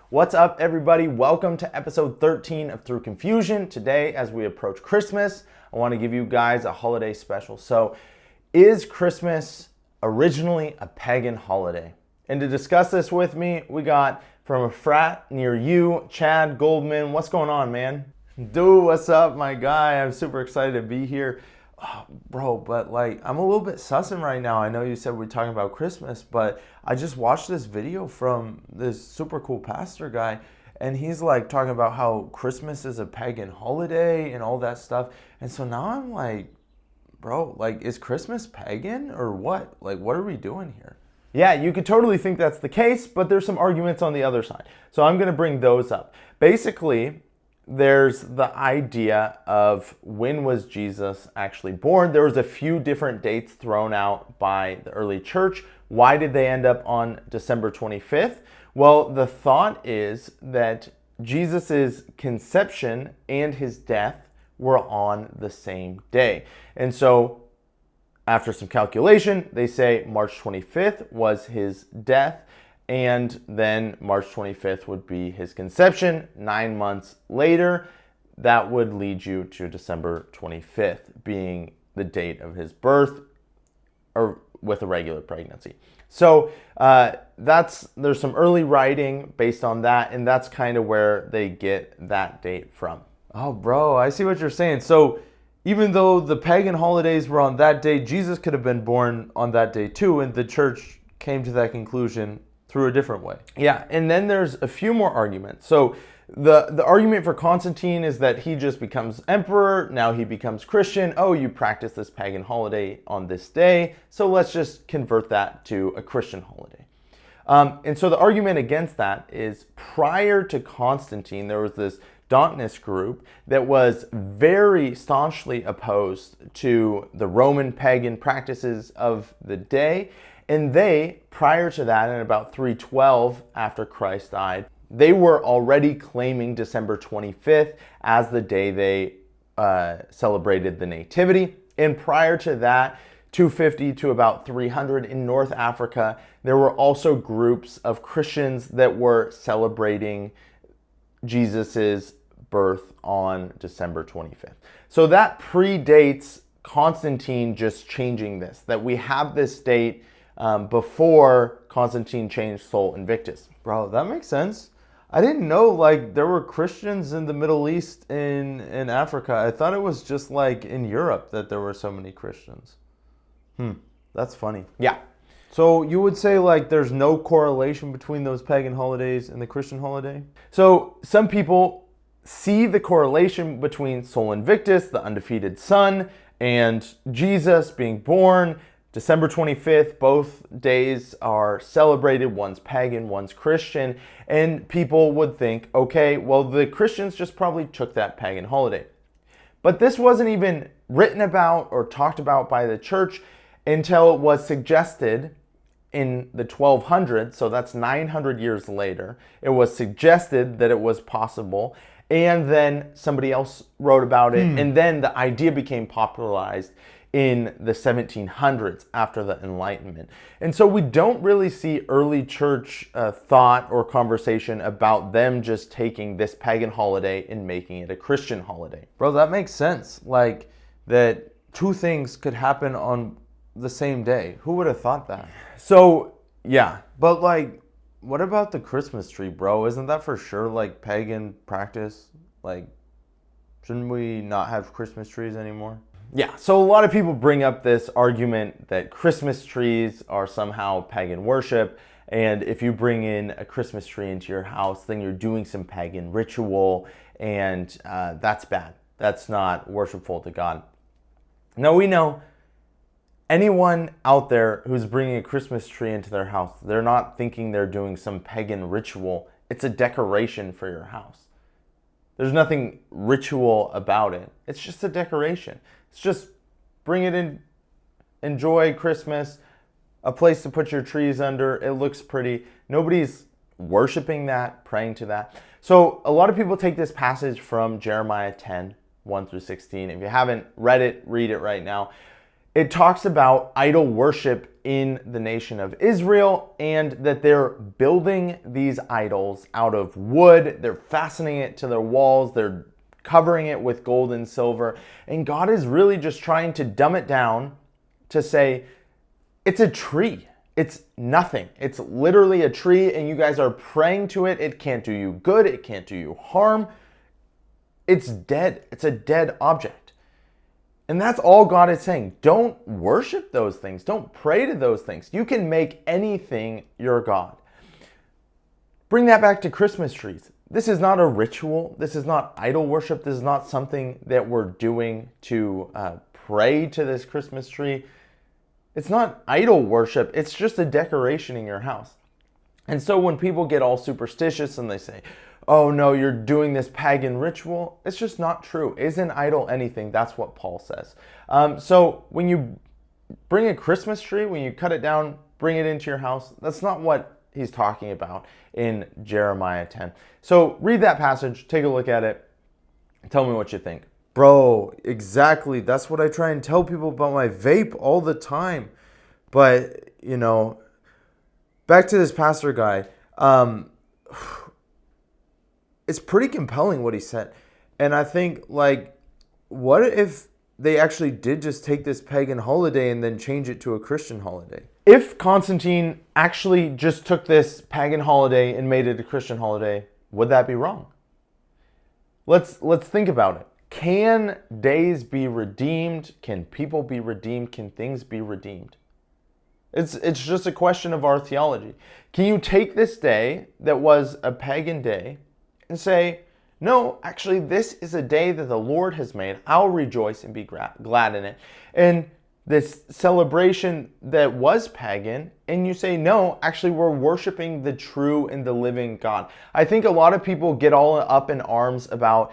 What's up, everybody? Welcome to episode 13 of Through Confusion. Today, as we approach Christmas, I want to give you guys a holiday special. So, is Christmas originally a pagan holiday? And to discuss this with me, we got from a frat near you, Chad Goldman. What's going on, man? Dude, what's up, my guy? I'm super excited to be here. Oh, bro, but I'm a little bit sussing right now. I know you said we're talking about Christmas, but I just watched this video from this super cool pastor guy, and he's talking about how Christmas is a pagan holiday and all that stuff. And so now I'm like, bro, is Christmas pagan or what? What are we doing here? Yeah, you could totally think that's the case, but there's some arguments on the other side. So I'm going to bring those up. Basically, there's the idea of when was Jesus actually born. There was a few different dates thrown out by the early church. Why did they end up on December 25th? Well, the thought is that Jesus's conception and his death were on the same day. And so after some calculation, they say March 25th was his death, and then March 25th would be his conception. 9 months later, that would lead you to December 25th being the date of his birth, or with a regular pregnancy. So there's some early writing based on that, and that's kind of where they get that date from. Oh, bro, I see what you're saying. So even though the pagan holidays were on that day, Jesus could have been born on that day too, and the church came to that conclusion through a different way. Yeah, and then there's a few more arguments. So the argument for Constantine is that he just becomes emperor, now he becomes Christian. Oh, you practice this pagan holiday on this day, so let's just convert that to a Christian holiday. And so the argument against that is prior to Constantine, there was this Dauntless group that was very staunchly opposed to the Roman pagan practices of the day. And they, prior to that, in about 312 after Christ died, they were already claiming December 25th as the day they celebrated the Nativity. And prior to that, 250 to about 300 in North Africa, there were also groups of Christians that were celebrating Jesus's birth on December 25th. So that predates Constantine just changing this, that we have this date before Constantine changed Sol Invictus. Bro, that makes sense. I didn't know there were Christians in the Middle East in Africa. I thought it was just in Europe that there were so many Christians. That's funny. Yeah. So you would say there's no correlation between those pagan holidays and the Christian holiday? So some people see the correlation between Sol Invictus, the undefeated sun, and Jesus being born. December 25th, both days are celebrated. One's pagan, one's Christian. And people would think, okay, well, the Christians just probably took that pagan holiday. But this wasn't even written about or talked about by the church until it was suggested in the 1200s, so that's 900 years later. It was suggested that it was possible, and then somebody else wrote about it, and then the idea became popularized in the 1700s after the Enlightenment. And so we don't really see early church thought or conversation about them just taking this pagan holiday and making it a Christian holiday. Bro, that makes sense. That two things could happen on the same day. Who would have thought that? So, yeah. But what about the Christmas tree, bro? Isn't that for sure pagan practice? Shouldn't we not have Christmas trees anymore? Yeah, so a lot of people bring up this argument that Christmas trees are somehow pagan worship, and if you bring in a Christmas tree into your house, then you're doing some pagan ritual, and that's bad. That's not worshipful to God. Now, we know anyone out there who's bringing a Christmas tree into their house, they're not thinking they're doing some pagan ritual. It's a decoration for your house. There's nothing ritual about it. It's just a decoration. It's just bring it in, enjoy Christmas, a place to put your trees under. It looks pretty. Nobody's worshiping that, praying to that. So a lot of people take this passage from Jeremiah 10, 1 through 16. If you haven't read it, read it right now. It talks about idol worship in the nation of Israel, and that they're building these idols out of wood. They're fastening it to their walls. They're covering it with gold and silver. And God is really just trying to dumb it down to say, it's a tree. It's nothing. It's literally a tree, and you guys are praying to it. It can't do you good. It can't do you harm. It's dead. It's a dead object. And that's all God is saying. Don't worship those things. Don't pray to those things. You can make anything your God. Bring that back to Christmas trees. This is not a ritual. This is not idol worship. This is not something that we're doing to pray to this Christmas tree. It's not idol worship. It's just a decoration in your house. And so when people get all superstitious and they say, oh no, you're doing this pagan ritual, it's just not true. Isn't idol anything? That's what Paul says. So when you bring a Christmas tree, when you cut it down, bring it into your house, that's not what he's talking about in Jeremiah 10. So read that passage, take a look at it, tell me what you think. Bro, exactly. That's what I try and tell people about my vape all the time. But, back to this pastor guy. It's pretty compelling what he said. And I think, what if they actually did just take this pagan holiday and then change it to a Christian holiday? If Constantine actually just took this pagan holiday and made it a Christian holiday, would that be wrong? Let's think about it. Can days be redeemed? Can people be redeemed? Can things be redeemed? It's just a question of our theology. Can you take this day that was a pagan day and say, no, actually, this is a day that the Lord has made. I'll rejoice and be glad in it. And this celebration that was pagan, and you say, no, actually, we're worshiping the true and the living God. I think a lot of people get all up in arms about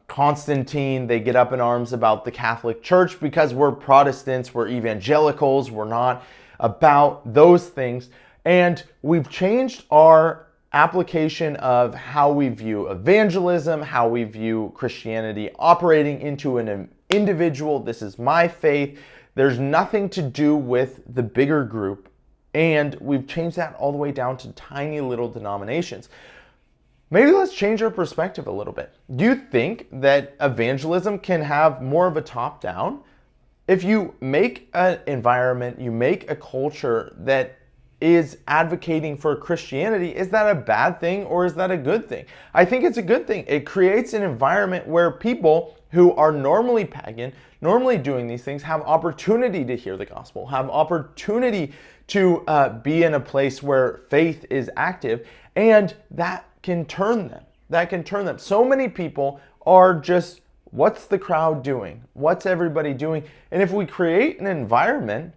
Constantine. They get up in arms about the Catholic Church because we're Protestants, we're evangelicals, we're not about those things. And we've changed our application of how we view evangelism, how we view Christianity operating into an individual. This is my faith. There's nothing to do with the bigger group. And we've changed that all the way down to tiny little denominations. Maybe let's change our perspective a little bit. Do you think that evangelism can have more of a top-down? If you make an environment, you make a culture that is advocating for Christianity, is that a bad thing or is that a good thing? I think it's a good thing. It creates an environment where people who are normally pagan, normally doing these things, have opportunity to hear the gospel, have opportunity to be in a place where faith is active, and that can turn them. That can turn them. So many people are just, what's the crowd doing? What's everybody doing? And if we create an environment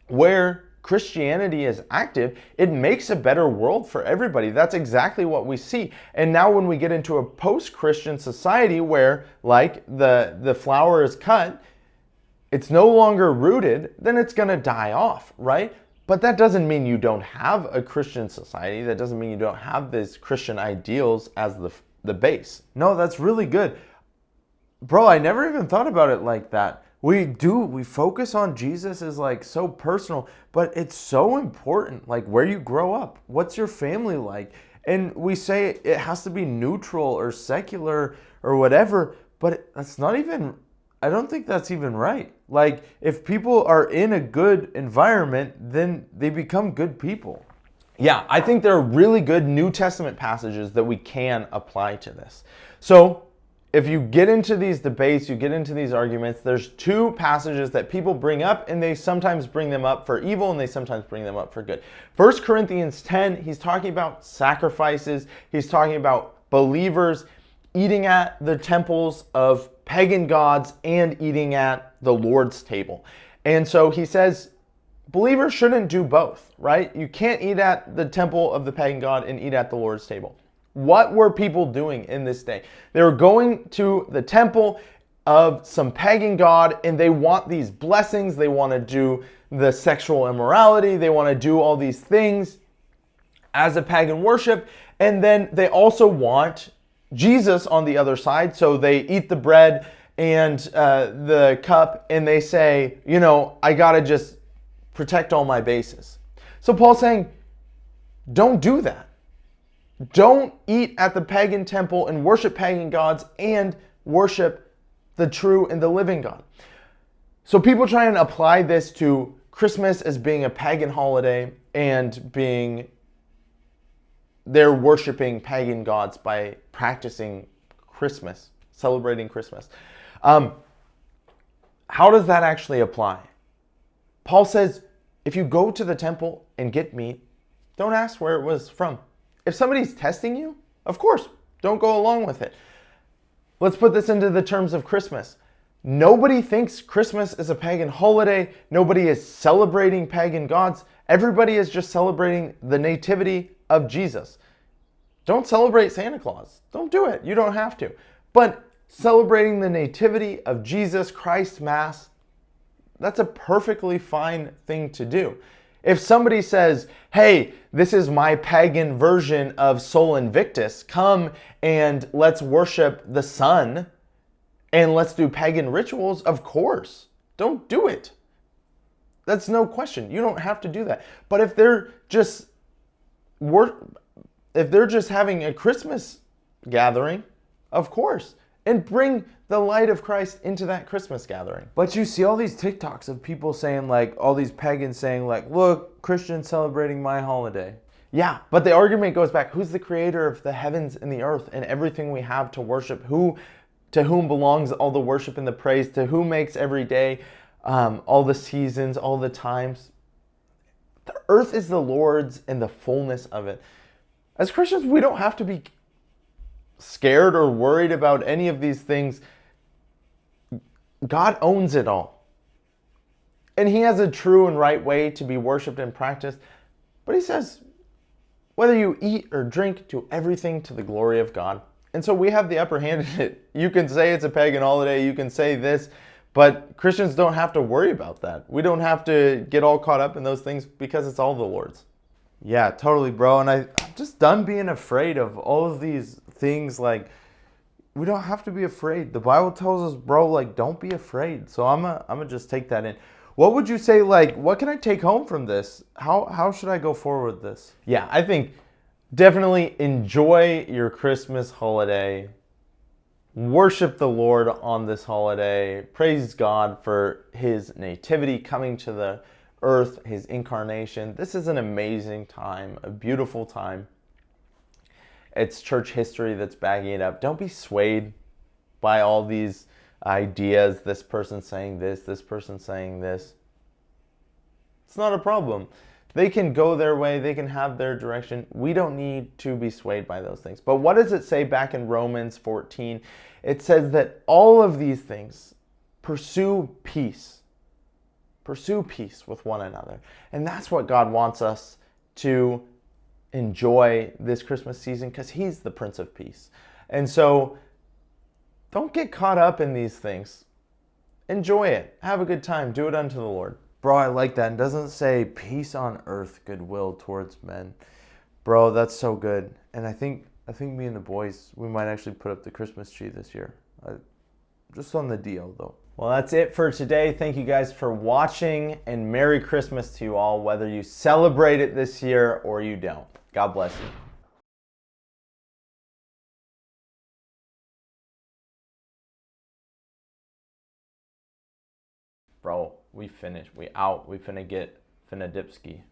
where Christianity is active, it makes a better world for everybody. That's exactly what we see. And now when we get into a post-Christian society where, the flower is cut, it's no longer rooted, then it's going to die off, right? But that doesn't mean you don't have a Christian society. That doesn't mean you don't have these Christian ideals as the base. No, that's really good. Bro, I never even thought about it like that. We focus on Jesus as so personal, but it's so important, where you grow up, what's your family like? And we say it has to be neutral or secular or whatever, but that's not even, I don't think that's even right. If people are in a good environment, then they become good people. Yeah, I think there are really good New Testament passages that we can apply to this. So, if you get into these debates, you get into these arguments, there's two passages that people bring up, and they sometimes bring them up for evil and they sometimes bring them up for good. 1 Corinthians 10, he's talking about sacrifices. He's talking about believers eating at the temples of pagan gods and eating at the Lord's table. And so he says, believers shouldn't do both, right? You can't eat at the temple of the pagan god and eat at the Lord's table. What were people doing in this day? They were going to the temple of some pagan god, and they want these blessings. They want to do the sexual immorality. They want to do all these things as a pagan worship. And then they also want Jesus on the other side. So they eat the bread and the cup, and they say, I got to just protect all my bases. So Paul's saying, don't do that. Don't eat at the pagan temple and worship pagan gods and worship the true and the living God. So people try and apply this to Christmas as being a pagan holiday and they're worshiping pagan gods by practicing Christmas, celebrating Christmas. How does that actually apply? Paul says, if you go to the temple and get meat, don't ask where it was from. If somebody's testing you, of course, don't go along with it. Let's put this into the terms of Christmas. Nobody thinks Christmas is a pagan holiday. Nobody is celebrating pagan gods. Everybody is just celebrating the nativity of Jesus. Don't celebrate Santa Claus. Don't do it. You don't have to. But celebrating the nativity of Jesus Christ Mass, that's a perfectly fine thing to do. If somebody says, hey, this is my pagan version of Sol Invictus, come and let's worship the sun and let's do pagan rituals, of course. Don't do it. That's no question. You don't have to do that. But if they're just having a Christmas gathering, of course, and bring the light of Christ into that Christmas gathering. But you see all these TikToks of people saying, like, all these pagans saying, like, look, Christians celebrating my holiday. Yeah, but the argument goes back, who's the creator of the heavens and the earth and everything we have to worship? To whom belongs all the worship and the praise? To whom makes every day, all the seasons, all the times? The earth is the Lord's and the fullness of it. As Christians, we don't have to be scared or worried about any of these things. God owns it all. And he has a true and right way to be worshiped and practiced. But he says, whether you eat or drink, do everything to the glory of God. And so we have the upper hand in it. You can say it's a pagan holiday, you can say this, but Christians don't have to worry about that. We don't have to get all caught up in those things because it's all the Lord's. Yeah, totally, bro. And I'm just done being afraid of all of these things. Like, we don't have to be afraid. The Bible tells us, bro, like, don't be afraid. So I'm gonna just take that in. What would you say, like, what can I take home from this? How should I go forward with this? Yeah, I think definitely enjoy your Christmas holiday. Worship the Lord on this holiday. Praise God for his nativity coming to the earth, his incarnation. This is an amazing time, a beautiful time. It's church history that's backing it up. Don't be swayed by all these ideas. This person saying this person saying this. It's not a problem. They can go their way. They can have their direction. We don't need to be swayed by those things. But what does it say back in Romans 14? It says that all of these things, pursue peace. Pursue peace with one another. And that's what God wants us to enjoy this Christmas season, because he's the Prince of Peace. And so don't get caught up in these things. Enjoy it. Have a good time. Do it unto the Lord. Bro, I like that. It doesn't say peace on earth, goodwill towards men. Bro, that's so good. And I think me and the boys, we might actually put up the Christmas tree this year. Just on the deal, though. Well, that's it for today. Thank you guys for watching, and Merry Christmas to you all, whether you celebrate it this year or you don't. God bless you. Bro, we finished. We out. We finna dip ski.